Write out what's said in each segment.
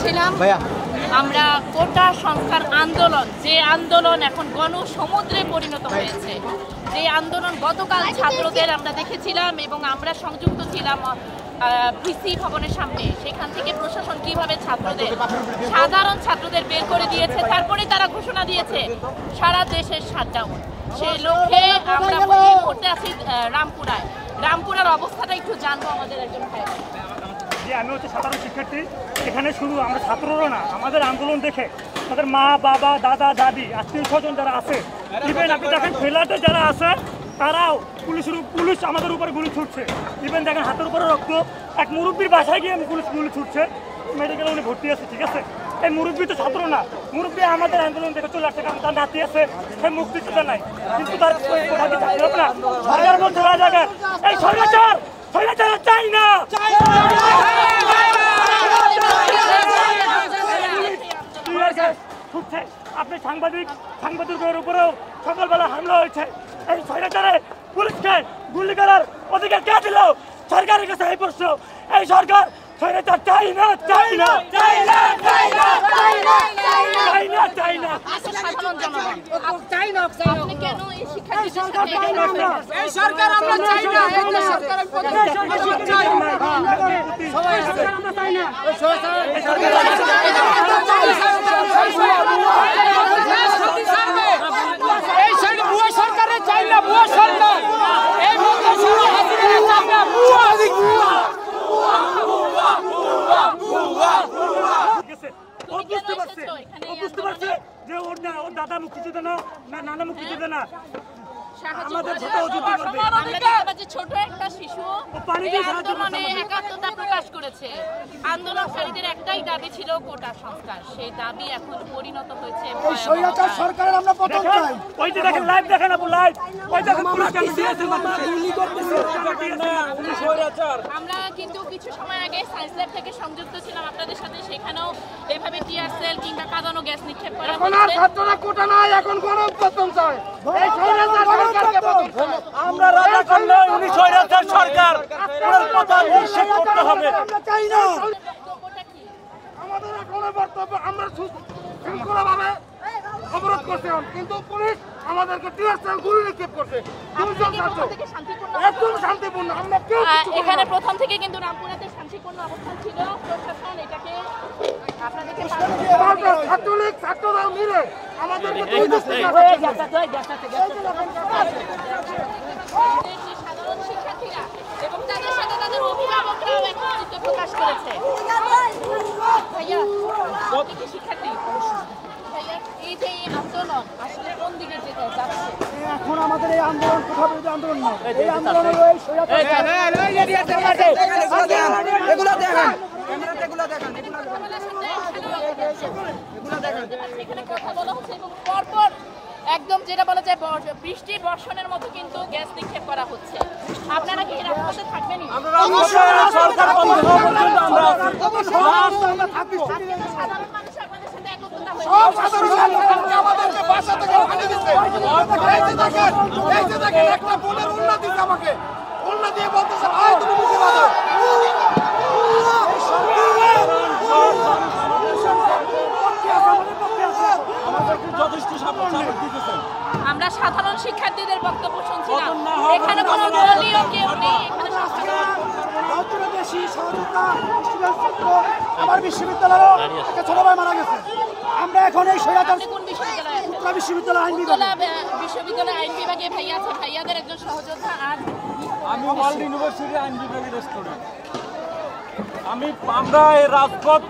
বলছিলাম আমরা কোটা সংস্কার আন্দোলন, যে আন্দোলন এখন গণসমুদ্রে পরিণত হয়েছে, যে আন্দোলন গতকাল ছাত্রদের আমরা দেখেছিলাম এবং আমরা সংযুক্ত ছিলাম ভিসি ভবনের সামনে, সেখান থেকে প্রশাসন কিভাবে সাধারণ ছাত্রদের বের করে দিয়েছে, তারপরে তারা ঘোষণা দিয়েছে সারা দেশের শাটডাউন। সেই লক্ষ্যে আমরা করতে আছি রামপুরার অবস্থাটা একটু জানবো আমাদের একজন ভাই। আমি হচ্ছে সাধারণ শিক্ষার্থী। এখানে শুধু আমরা ছাত্ররা না, আমাদের আন্দোলন দেখে তাদের মা বাবা দাদা দাদি আত্মীয় স্বজন যারা আছে, ইভেন আপনি দেখেন ট্রেলারতে যারা আছে তারাও পুলিশ আমাদের উপরে গুলি ছুটছে। ইভেন দেখেন হাতের উপরে রক্ত, এক মুরব্বীর বাসায় গিয়ে পুলিশ গুলি ছুটছে, মেডিকেলে উনি ভর্তি আছে। ঠিক আছে, এই মুরব্বী তো ছাত্র না, মুরব্বী আমাদের আন্দোলন দেখে চলে আসছে, কারণ তার নাতি আছে, সে মুক্তিযোদ্ধা নাই, কিন্তু তার সরকার বলছে জায়গায় এই স্বৈরাচার চাই না। আপনি সাংবাদিকের উপরেও সকালবেলা হামলা হয়েছে, এই স্বৈরাচারে পুলিশকে গুলি করার অধিকার কে দিল? সরকারের কাছে এই প্রশ্ন। এই সরকার স্বৈরাচার চাই না, চাই না, চাই না, চাই না, চাই না, চাই না, চাই না, সাধারণ জনগণ চাই না। আপনি কেন এই শিক্ষার্থীদের সাথে এই সরকার আমরা চাই না, এই সরকারের প্রতি চাই না, সবাই আমরা চাই না, এই সরকার এই বুয়া সরকারের চাই না, বুয়া সরকার এই মুক্ত সরকার হাসিনা চাই না, বুয়া বুয়া বুয়া বুয়া বুয়া। বুঝতে পারছে যে ওর দাদা মুক্তিযোদ্ধা না, নানা মুক্তিযোদ্ধা না, ছোট একটা শিশু আন্দোলনে একাত্মতা প্রকাশ করেছে। আন্দোলনকারীদের একটাই দাবি ছিল কোটা সংস্কার, সেই দাবি এখন পরিণত হয়েছে সরকারের আমরা পতন চাই। ওই যে দেখেন লাইভ, দেখেন আপু লাইভ, ওই দেখেন আমরা কিন্তু কিছু সময় আগে সায়েন্স ল্যাব থেকে সংযুক্ত ছিলাম আপনাদের সাথে, সেখানেও এভাবে টিয়ার সেল কিংবা কাঁদানো গ্যাস নিক্ষেপ করা হচ্ছে। এখন আর ছাত্ররা কোটা নাই, এখন গণপতন চায়। এই স্বৈরাচার সরকারকে পতন চাই। আমরা রাজা কন্যা, উনি স্বৈরাচার সরকার, ওনার কথা নিষেধ করতে হবে। আমরা চাই না। আমাদের এখনো বক্তব্য, আমরা শৃঙ্খলাভাবে অবরোধ করছি, কিন্তু পুলিশ আমাদেরকে টিয়ার সেল গুলি নিক্ষেপ করছে। একদম শান্তিপূর্ণ। আমরা এখানে প্রথম থেকে কিন্তু রামপুরাতে শান্তিপূর্ণ অবস্থান ছিল, প্রশাসন এটাকে আপনাদেরকে ছাত্রলীগ ছাত্রদল মিলে আমাদেরকে সাধারণ শিক্ষার্থীরা এবং তাদের সাথে তাদের অভিভাবকরাও একত্রিত প্রকাশ করেছে। ভাইয়া কি শিক্ষার্থী? ভাইয়া এই যে আন্দোলন আসলে কোন দিকে যেতে যাচ্ছে? এখন আমাদের এই আন্দোলন কোথাও বিরোধী আন্দোলন নয়, এই আন্দোলন হলো এই স্বৈরাচার। এগুলো দেখেন, এগুলো দেখেন, এখানে কথা বলা হচ্ছে এবং পরপর একদম যেটা বলা যায় বৃষ্টির বর্ষণের মতো কিন্তু গ্যাস নিক্ষেপ করা হচ্ছে। আপনারা কি রাজপথে থাকবেনই? সাধারণ মানুষ আপনাদের সাথে একত্রিত হয়েছে। আমাদেরকে বাসা থেকে ওখানে দিচ্ছে। এই যে দেখেন একটা বোনের উন্নতি দিচ্ছে, আমাকে উন্নতি দিয়ে বলতেছে ভাই তুমি মুখে বাঁধো। আমরা সাধারণ শিক্ষার্থীদের বক্তব্য শুনছিলাম, এখানে কোনো দলীয় কেউ নেই, এখানে বেশি সহযোগিতা আমার বিশ্ববিদ্যালয়েও একটা ছোট ভাই মারা গেছে। আমরা এখন এই স্বৈরাচার কোন বিশ্ববিদ্যালয়ে আছেন? উত্তরা বিশ্ববিদ্যালয় আইন বিভাগ, বিশ্ববিদ্যালয় আইন বিভাগে ভাইয়া আছে, ভাইয়াদের একজন সহযোদ্ধা। আর আমি ওয়ার্ল্ড ইউনিভার্সিটি আইন বিভাগের স্টুডেন্ট। আমরা এই রাজপথ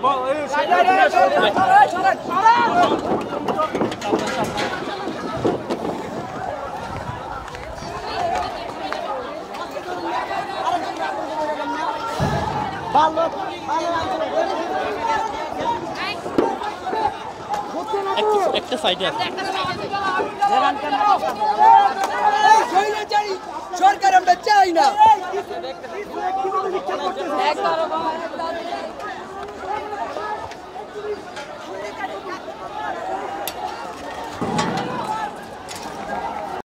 একটা সাইডে সরকার আমরা চাই না।